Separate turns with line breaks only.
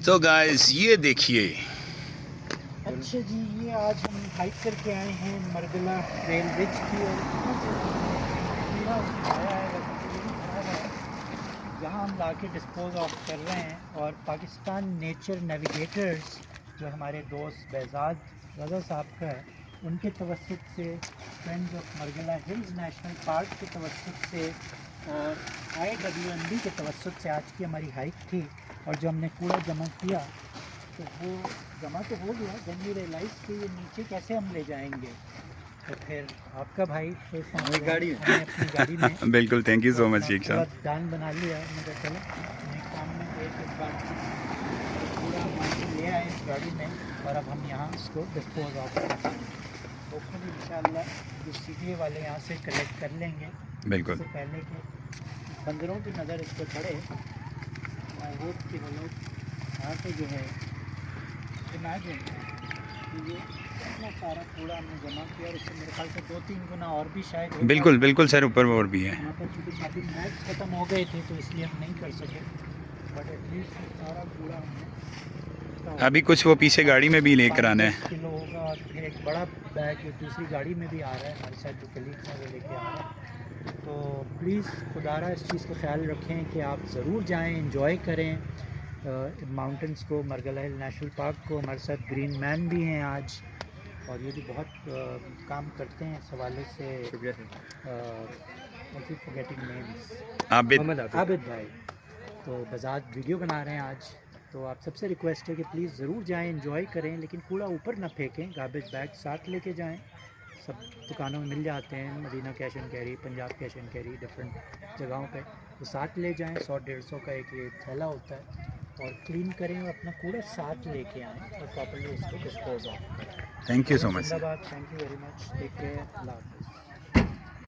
तो गाइस ये देखिए।
अच्छा जी, ये आज हम हाइक करके आए हैं मरगला रेल ब्रिज की और यहाँ हम ला के डिस्पोज ऑफ कर रहे हैं। और पाकिस्तान नेचर नेविगेटर्स जो हमारे दोस्त बेजाद रज़ा साहब का है, उनके तवस्सुत से, friends of Margalla hills national park के तवस्सुत से और IWMB के तवस्सुत से आज की हमारी हाइक थी। और जो हमने कूड़ा जमा किया तो वो जमा तो हो गया, देन वी रियलाइज़ कि ये नीचे कैसे हम ले जाएंगे। तो फिर आपका भाई गाड़ी हमने अपनी गाड़ी में
बिल्कुल, thank you so much Sheikh साहब।
दान बना लिया। मुझे चलो नेक्स्ट काम में एक बार पूरा ले आए इस गाड़ी में और अब हम यहाँ इसको डिस्पोज ऑफ करेंगे। होपफुली इंशाल्लाह जो CTA वाले यहाँ से कलेक्ट कर लेंगे।
बिल्कुल,
इससे पहले कि बंदरों की नज़र इस पर पड़े, आई होप कि वो लोग यहाँ पे जो है इमेजिन कि ये इतना सारा कूड़ा हमने जमा किया और इससे मेरे ख्याल से 2-3 गुना और भी शायद होगा।
बिल्कुल बिल्कुल सर, ऊपर और भी है।
यहाँ पर चूँकि काफ़ी मैच ख़त्म हो गए थे तो इसलिए हम नहीं कर सके, बट एटलीस्ट सारा कूड़ा हमने
अभी कुछ वो पीछे गाड़ी में भी लेकर आना है।
5 किलो होगा। और फिर एक बड़ा बैग दूसरी गाड़ी में भी आ रहा है, हमारे साथ जो कलीग्स हैं वो लेके आ रहा है। तो प्लीज़ खुदारा इस चीज़ का ख्याल रखें कि आप ज़रूर जाएँ, इंजॉय करें माउंटेन्स को, मरगला हिल नेशनल पार्क को। हमारे साथ ग्रीन मैन भी हैं आज और ये भी बहुत काम करते हैं इस हवाले से। फॉरगेटिंग नेम्स, आबिद भाई तो बजाज वीडियो बना रहे हैं आज। तो आप सबसे रिक्वेस्ट है कि प्लीज़ ज़रूर जाएं, एंजॉय करें, लेकिन कूड़ा ऊपर ना फेंकें। गार्बेज बैग साथ लेके जाएं, सब दुकानों में मिल जाते हैं, Madina cash and carry, Punjab cash and carry, different जगहों पे वो साथ ले जाएं। 100-150 का एक ये थैला होता है और क्लीन करें और अपना कूड़ा साथ लेके आएँ और प्रॉपर्ली उसको डिस्पोज ऑफ करें।
Thank you so much.
Thank you very much, take care, अल्लाह हाफ़िज़।